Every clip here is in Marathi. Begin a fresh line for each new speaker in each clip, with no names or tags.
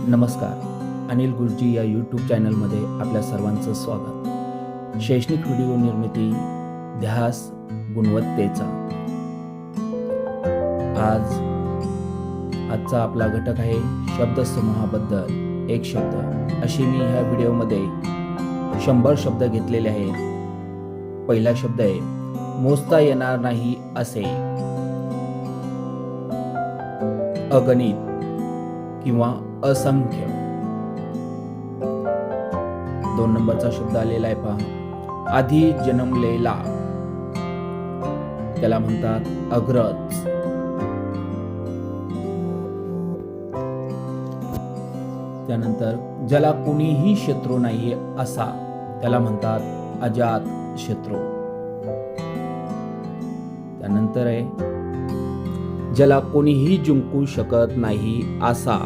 नमस्कार. अनिल गुरुजी या यूट्यूब चॅनलमध्ये आपल्या सर्वांचं स्वागत. शैक्षणिक व्हिडिओ निर्मिती, ध्यास, गुणवत्तेचा. आजचा आपला घटक आहे शब्दसमूहाबद्दल एक शब्द. अशी मी ह्या व्हिडिओमध्ये 100 शब्द घेतलेले आहेत. पहिला शब्द आहे मोजता येणार नाही असे. अगणित किंवा असंख्य. 2 नंबरचा शब्द आलेला आहे पहा, आधी जन्मलेला. त्याला म्हणतात अग्रज. त्यानंतर ज्याला कोणीही शत्रू नाही असा, त्याला म्हणतात अजात शत्रू. त्यानंतर आहे ज्याला कोणीही जिंकू शकत नाही असा,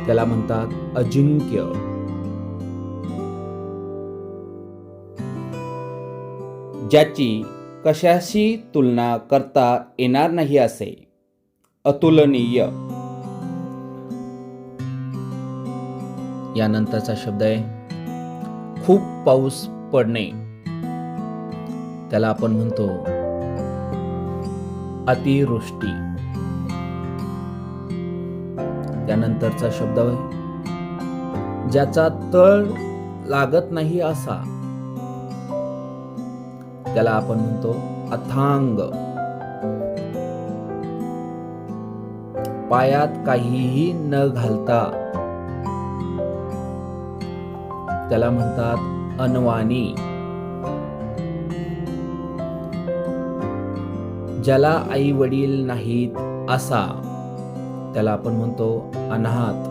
त्याला म्हणतात अजिंक्य. ज्याची कशाशी तुलना करता येणार नाही असे, अतुलनीय. यानंतरचा शब्द आहे खूप पाऊस पडणे. त्याला आपण म्हणतो अतिवृष्टी. त्यानंतरचा शब्द आहे ज्याचा तळ लागत नाही असा, त्याला आपण म्हणतो अथांग. पायात काहीही न घालता, त्याला म्हणतात अनवाणी. ज्याला आई वडील नाहीत असा, त्याला आपण म्हणतो अनाथ.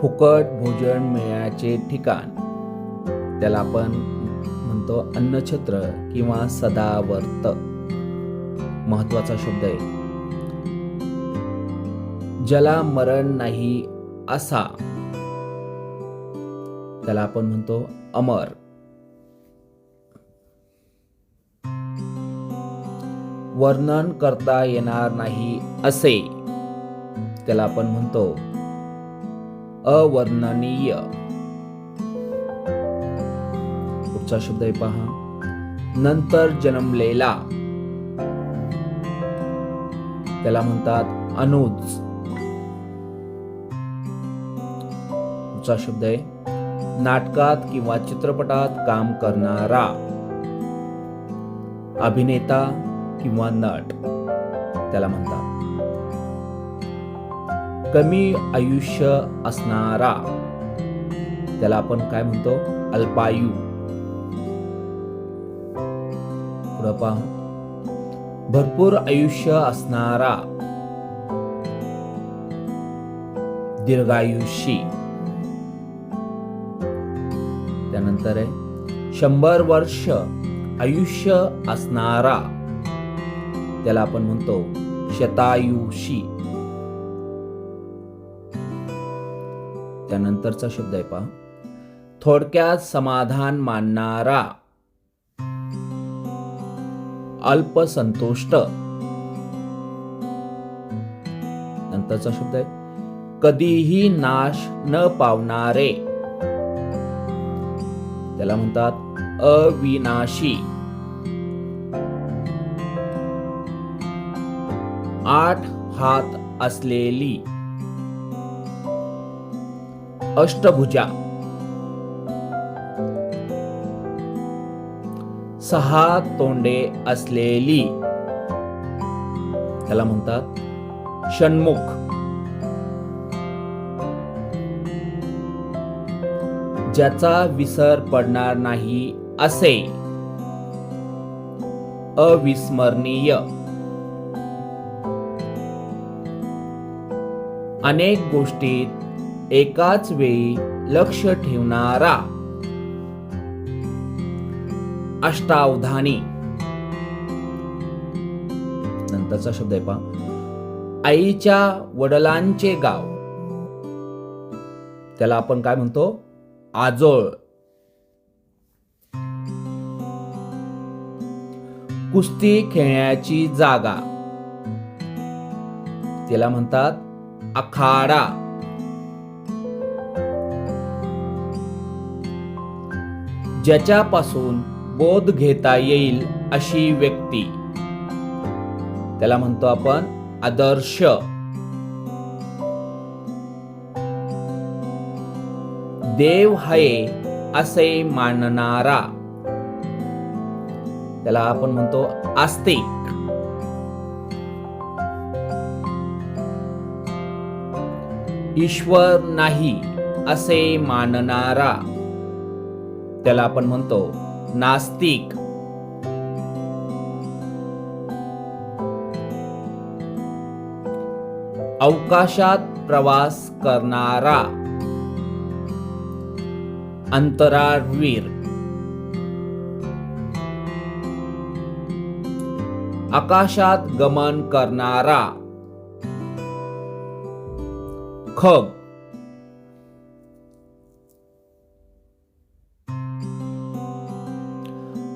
फुकट भोजन मिळण्याचे ठिकाण, त्याला आपण म्हणतो अन्नछत्र किंवा सदावर्त. महत्वाचा शब्द आहे ज्याला मरण नाही असा, त्याला आपण म्हणतो अमर. वर्णन करता येणार नाही असे, त्याला आपण म्हणतो अवर्णनीय. पुढचा शब्द आहे पहा, नंतर जन्मलेला. त्याला म्हणतात अनुज. पुढचा शब्द आहे नाटकात किंवा चित्रपटात काम करणारा, अभिनेता किंवा नट, त्याला म्हणतात. कमी आयुष्य असणारा, त्याला आपण काय म्हणतो अल्पायू. पुढे पहा, भरपूर आयुष्य असणारा, दीर्घायुषी. त्यानंतर आहे 100 वर्ष आयुष्य असणारा, त्याला आपण म्हणतो शतायुषी. त्यानंतरचा शब्द आहे पहा, थोडक्यात समाधान मानणारा, अल्पसंतुष्ट. नंतरचा शब्द आहे कधीही नाश न पावणारे, त्याला म्हणतात अविनाशी. 8 हात असलेली, अष्टभुजा. 6 तोंडे असलेली, त्याला म्हणतात षण्मुख. ज्याचा विसर पडणार नाही असे, अविस्मरणीय. अनेक गोष्टीत एकाच वेळी लक्ष ठेवणारा, अष्टावधानी. नंतरचा शब्द आहे पहा, आईच्या वडिलांचे गाव, त्याला आपण काय म्हणतो आजोळ. कुस्ती खेळण्याची जागा, त्याला म्हणतात आखाडा. ज्याच्यापासून बोध घेता येईल अशी व्यक्ती, त्याला म्हणतो आपण आदर्श. देव आहे असे मानणारा, त्याला आपण म्हणतो आस्तिक. ईश्वर नाही असे मानणारा, त्याला आपण म्हणतो नास्तिक. अवकाशात प्रवास करणारा, अंतराळवीर. आकाशात गमन करणारा, खग.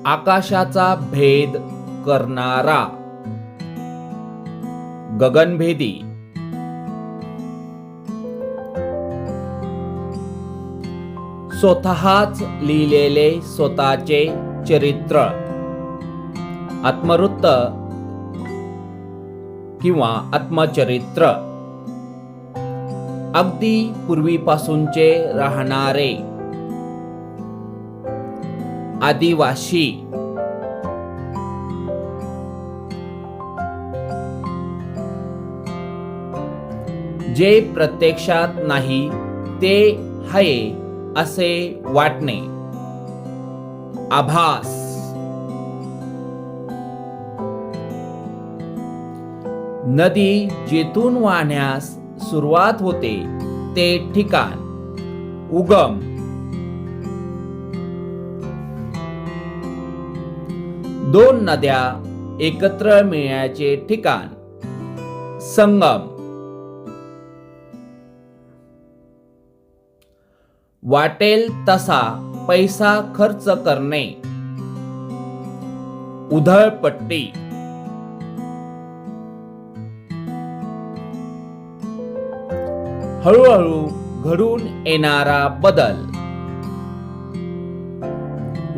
आकाशाचा भेद करणारा, गगनभेदी. स्वतःच लिहिलेले स्वतःचे चरित्र, आत्मवृत्त किंवा आत्मचरित्र. अगदी पूर्वीपासूनचे राहणारे, आदिवासी. जे प्रत्यक्षात नाही ते आहे असे वाटणे, आभास. नदी जेथून वाहण्यास सुरुवात होते ते ठिकाण, उगम. दोन नद्या एकत्र मिळण्याचे ठिकाण, संगम. वाटेल तसा पैसा खर्च करणे, उधळपट्टी. हळूहळू घडून येणारा बदल,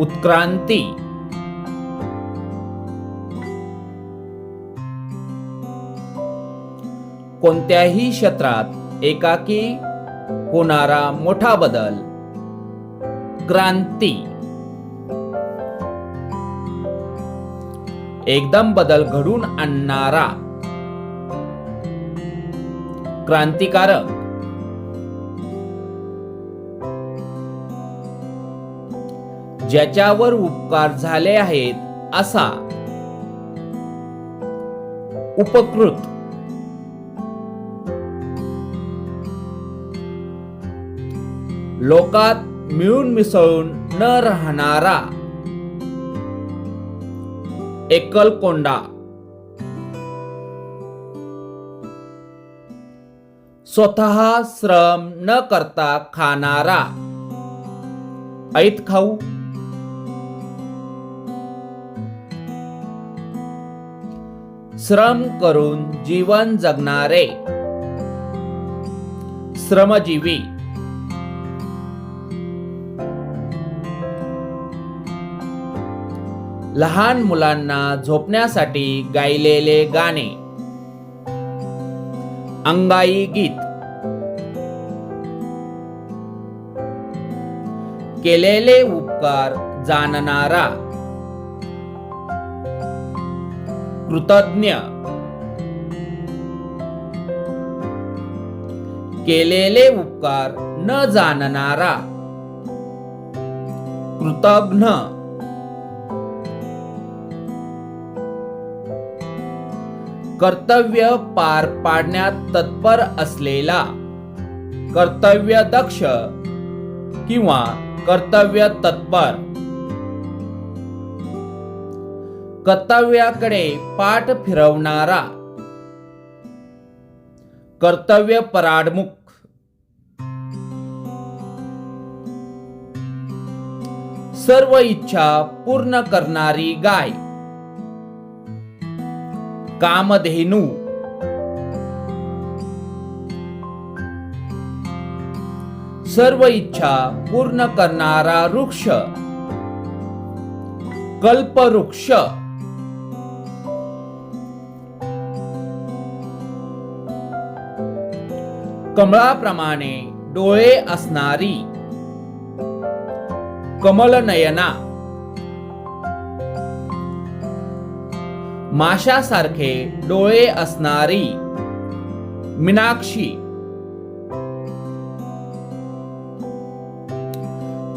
उत्क्रांती. कोणत्याही क्षेत्रात एकाकी होणारा मोठा बदल, क्रांती. एकदम बदल घडून आणणारा, क्रांतिकारक. ज्याच्यावर उपकार झाले आहेत असा, उपकृत. लोकात मिळून मिसळून न राहणारा, एकलकोंडा. स्वतः श्रम न करता खाणारा, ऐतखाऊ. श्रम करून जीवन जगणारे, श्रमजीवी. लहान मुलांना झोपण्यासाठी गायलेले गाणे, अंगाई गीत. केलेले उपकार जाणणारा, कृतज्ञ. केलेले उपकार न जाणणारा, कृतघ्न. कर्तव्य पार पाडण्यात तत्पर असलेला, कर्तव्यदक्ष किंवा कर्तव्य तत्पर. कर्तव्याकडे पाठ फिरवणारा, कर्तव्य पराडमुख. सर्व इच्छा पूर्ण करणारी गाय, कामधेनू. सर्व इच्छा पूर्ण करणारा वृक्ष, कल्पवृक्ष. कमळाप्रमाणे डोळे असणारी, कमलनयना. माशासारखे डोळे असणारी, मीनाक्षी.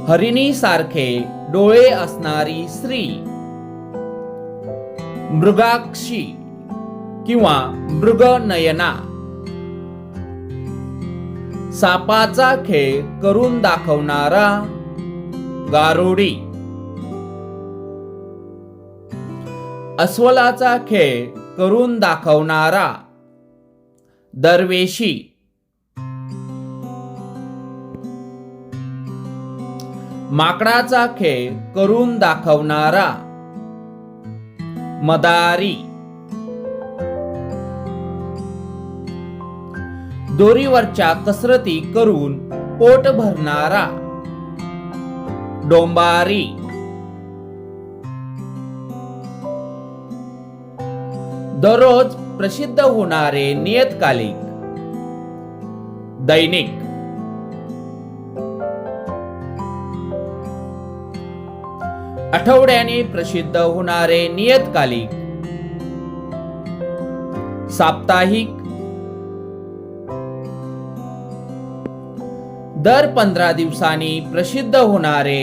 हरिणीसारखे डोळे असणारी स्त्री, मृगाक्षी किंवा मृगनयना. सापाचा खेळ करून दाखवणारा, गारुडी. अस्वलाचा खेळ करून दाखवणारा, दरवेशी. माकडाचा खेळ करून दाखवणारा, मदारी. दोरीवरच्या कसरती करून पोट भरणारा, डोंबारी. दररोज प्रसिद्ध होणारे नियतकालिक, दैनिक. आठवड्याने प्रसिद्ध होणारे नियतकालिक, साप्ताहिक. दर 15 दिवसांनी प्रसिद्ध होणारे,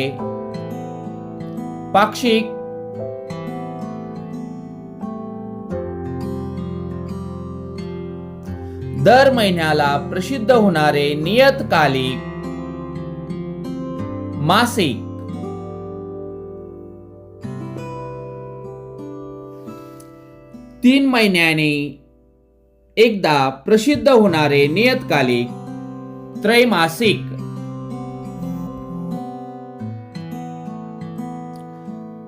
पाक्षिक. दर महिन्याला प्रसिद्ध होणारे नियतकालिक, मासिक. तीन महिन्याने एकदा प्रसिद्ध होणारे नियतकालिक, त्रैमासिक.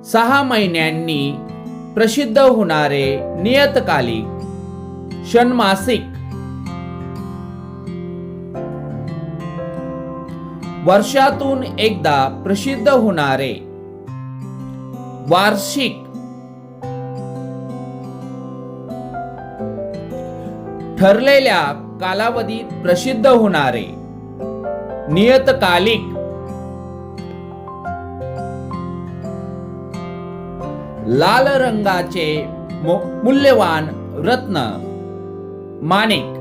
6 महिन्यांनी प्रसिद्ध होणारे नियतकालिक, षण्मासिक. वर्षातून एकदा प्रसिद्ध होणारे, वार्षिक. ठरलेल्या कालावधीत प्रसिद्ध होणारे, नियतकालिक. लाल रंगाचे मूल्यवान रत्न, माणिक.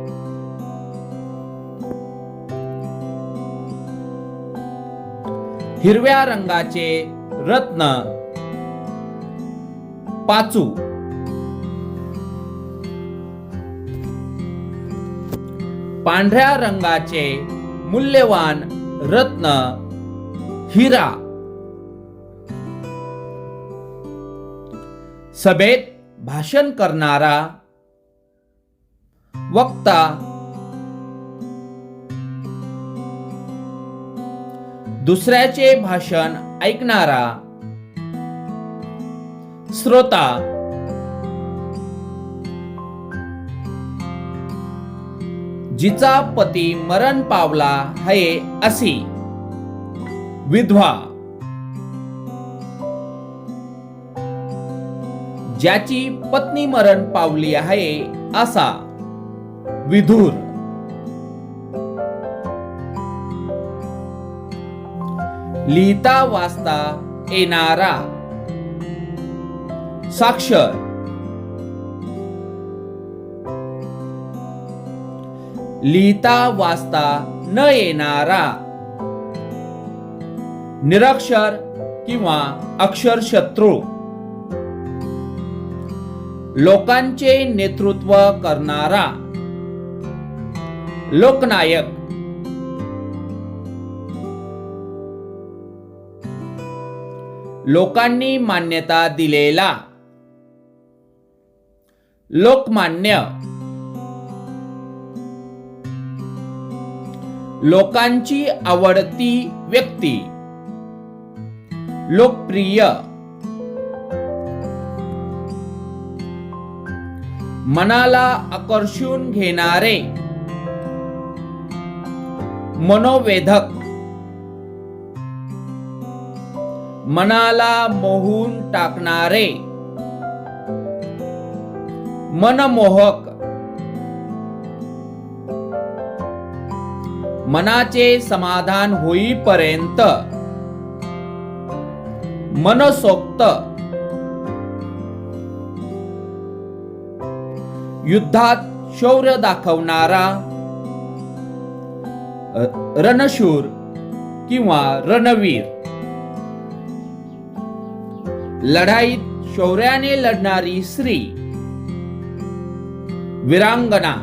हिरव्या रंगाचे रत्न, पाचू. पांढऱ्या रंगाचे मूल्यवान रत्न, हिरा. सभेत भाषण करणारा, वक्ता. दुसऱ्याचे भाषण ऐकणारा, श्रोता. जिचा पती मरण पावला आहे अशी, विधवा. ज्याची पत्नी मरण पावली आहे असा, विधूर. लिहिता वाचता येणारा, साक्षर. लिहिता वाचता न येणारा, निरक्षर किंवा अक्षरशत्रू. लोकांचे नेतृत्व करणारा, लोकनायक. लोकांनी मान्यता दिलेला, लोकमान्य. लोकांची आवडती व्यक्ती, लोकप्रिय. मनाला आकर्षून घेणारे, मनोवेधक. मनाला मोहून टाकणारे, मनमोहक, मनाचे समाधान होईपर्यंत, मनसोक्त, युद्धात शौर्य दाखवणारा, रणशूर किंवा रणवीर, लढाईत शौर्याने लढणारी स्त्री, वीरांगना,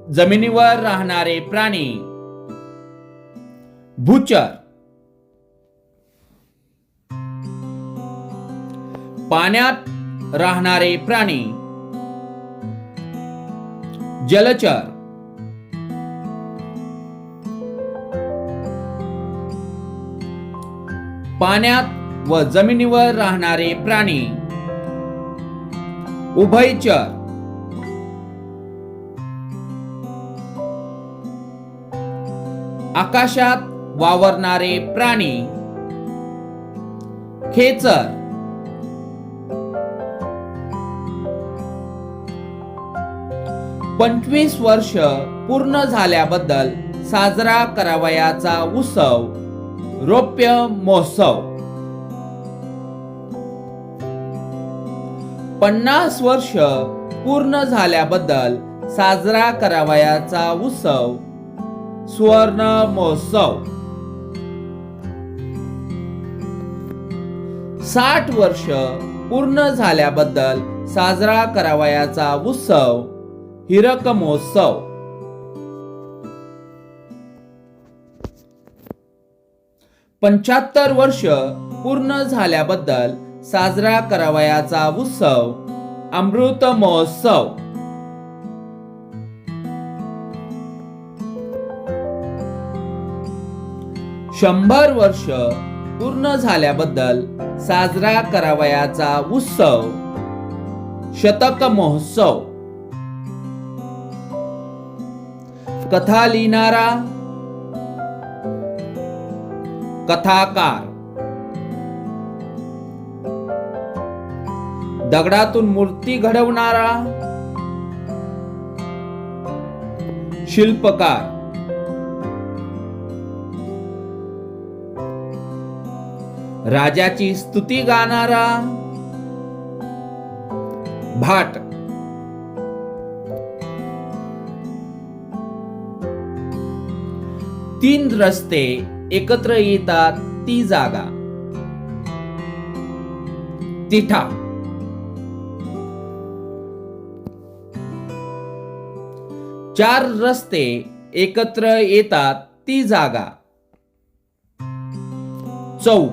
जमिनीवर राहणारे प्राणी, भूचर, पाण्यात राहणारे प्राणी, जलचर, पाण्यात व जमिनीवर राहणारे प्राणी, उभयचर, आकाशात वावरणारे प्राणी, खेचर, 25 वर्ष पूर्ण झाल्याबद्दल साजरा करावयाचा उत्सव, रौप्य महोत्सव. 50 वर्ष पूर्ण झाल्याबद्दल साजरा करावयाचा उत्सव, सुवर्ण महोत्सव. 60 वर्ष पूर्ण झाल्याबद्दल साजरा करावयाचा उत्सव, हीरक महोत्सव. 75 वर्ष पूर्ण झाल्याबद्दल साजरा करावयाचा उत्सव, अमृत महोत्सव. 100 वर्ष पूर्ण झाल्याबद्दल साजरा करावयाचा उत्सव, शतक महोत्सव. कथा लिहिणारा, कथाकार, दगडातून मूर्ती घडवणारा, शिल्पकार, राजाची स्तुती गाणारा, भाट. तीन रस्ते एकत्र येतात ती जागा, तिठा. चार रस्ते एकत्र येतात ती जागा, चौक.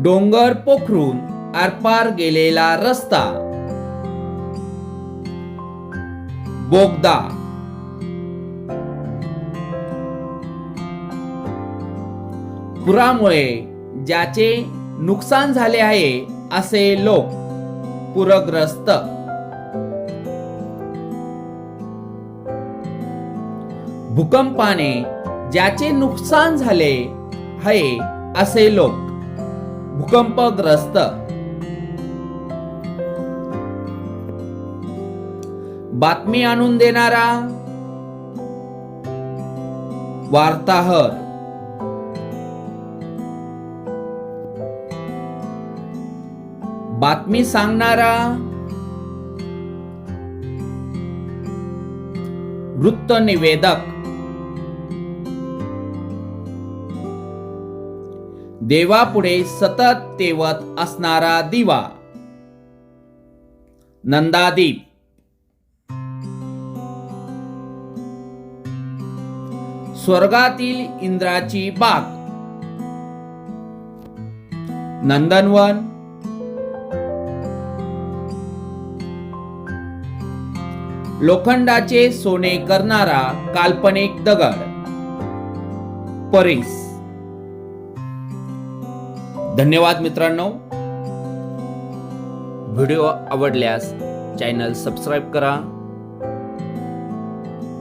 डोंगर पोखरून आरपार गेलेला रस्ता, बोगदा. पुरामुळे ज्याचे नुकसान झाले आहे असे लोक, पूरग्रस्त. भूकंपाने ज्याचे नुकसान झाले आहे असे लोक, भूकंपग्रस्त. बातमी आणून देणारा, वार्ताहर. बातमी सांगणारा, वृत्तनिवेदक. देवापुढे सतत तेवत असणारा दिवा, नंदादीप. स्वर्गातील इंद्राची बाग, नंदनवन. लोखंडाचे सोने करणारा काल्पनिक दगड, परीस. धन्यवाद मित्रांनो. व्हिडिओ आवडल्यास चॅनल सबस्क्राईब करा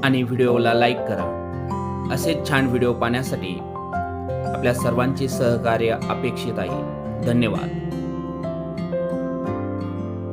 आणि व्हिडिओला लाईक करा. असेच छान व्हिडिओ पाहण्यासाठी आपल्या सर्वांचे सहकार्य अपेक्षित आहे. धन्यवाद.